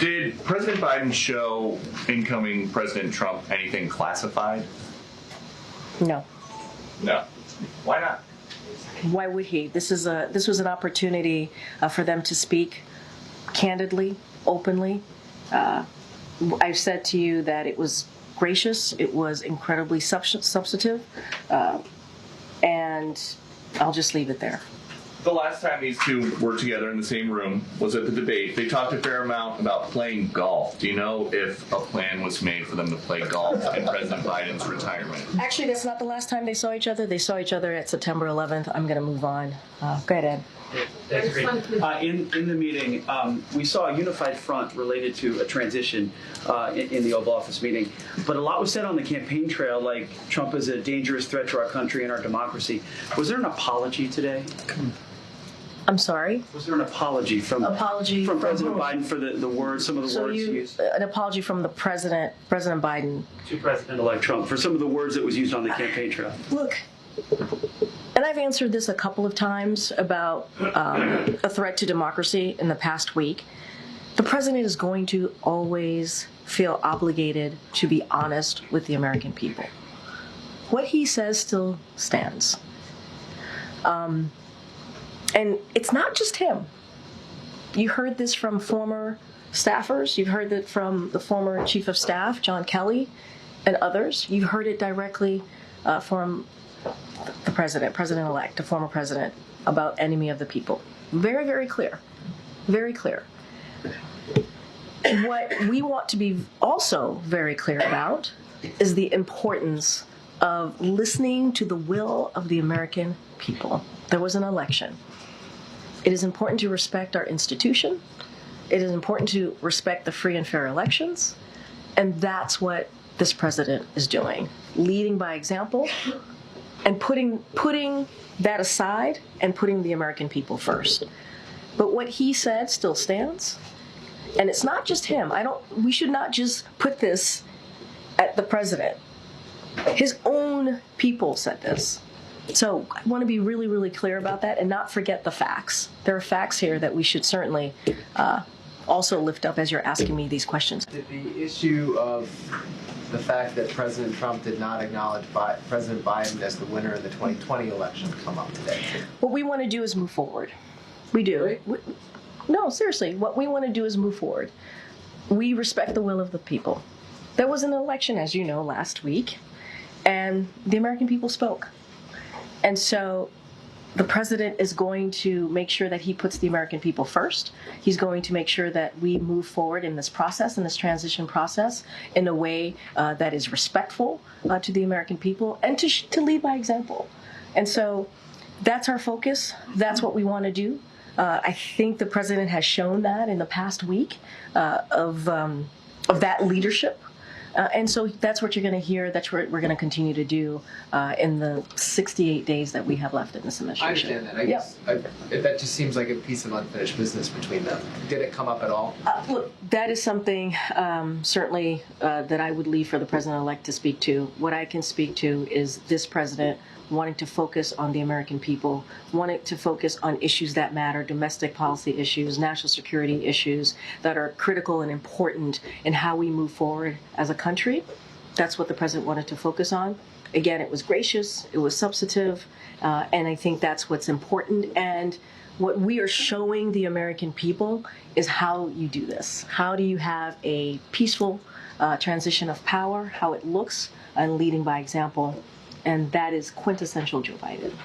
Did President Biden show incoming President Trump anything classified? No. No. Why not? Why would he? This was an opportunity for them to speak candidly, openly. I've said to you that it was gracious, it was incredibly substantive, and I'll just leave it there. The last time these two were together in the same room was at the debate. They talked a fair amount about playing golf. Do you know if a plan was made for them to play golf in President Biden's retirement? Actually, that's not the last time they saw each other. They saw each other at September 11th. I'm going to move on. Go ahead, Ed. That's great. In the meeting, we saw a unified front related to a transition in the Oval Office meeting. But a lot was said on the campaign trail, like Trump is a dangerous threat to our country and our democracy. Was there an apology today? I'm sorry? Was there an apology from President Biden for the words, some of the words used? An apology from the President Biden. To President-elect Trump for some of the words that was used on the campaign trail. Look, and I've answered this a couple of times about a threat to democracy in the past week. The President is going to always feel obligated to be honest with the American people. What he says still stands. And it's not just him. You heard this from former staffers. You've heard it from the former Chief of Staff, John Kelly, and others. You've heard it directly from the President-elect, the former president, about enemy of the people. Very, very clear. Very clear. What we want to be also very clear about is the importance of listening to the will of the American people. There was an election. It is important to respect our institution. It is important to respect the free and fair elections. And that's what this president is doing, leading by example and putting that aside and putting the American people first. But what he said still stands. And it's not just him. We should not just put this at the president. His own people said this. So I want to be really, really clear about that and not forget the facts. There are facts here that we should certainly also lift up as you're asking me these questions. Did the issue of the fact that President Trump did not acknowledge President Biden as the winner in the 2020 election come up today? What we want to do is move forward. We do. Really? No, seriously. What we want to do is move forward. We respect the will of the people. There was an election, as you know, last week, and the American people spoke. And so the president is going to make sure that he puts the American people first. He's going to make sure that we move forward in this process, in this transition process, in a way that is respectful to the American people and to lead by example. And so that's our focus. That's what we want to do. I think the president has shown that in the past week of that leadership. And so that's what you're going to hear. That's what we're going to continue to do in the 68 days that we have left in this administration. I understand that. I guess that just seems like a piece of unfinished business between them. Did it come up at all? Look, that is something certainly that I would leave for the president-elect to speak to. What I can speak to is this president wanting to focus on the American people, wanting to focus on issues that matter, domestic policy issues, national security issues that are critical and important in how we move forward as a country. That's what the president wanted to focus on. Again, it was gracious, it was substantive, and I think that's what's important. And what we are showing the American people is how you do this. How do you have a peaceful transition of power, how it looks, and leading by example. And that is quintessential Joe Biden.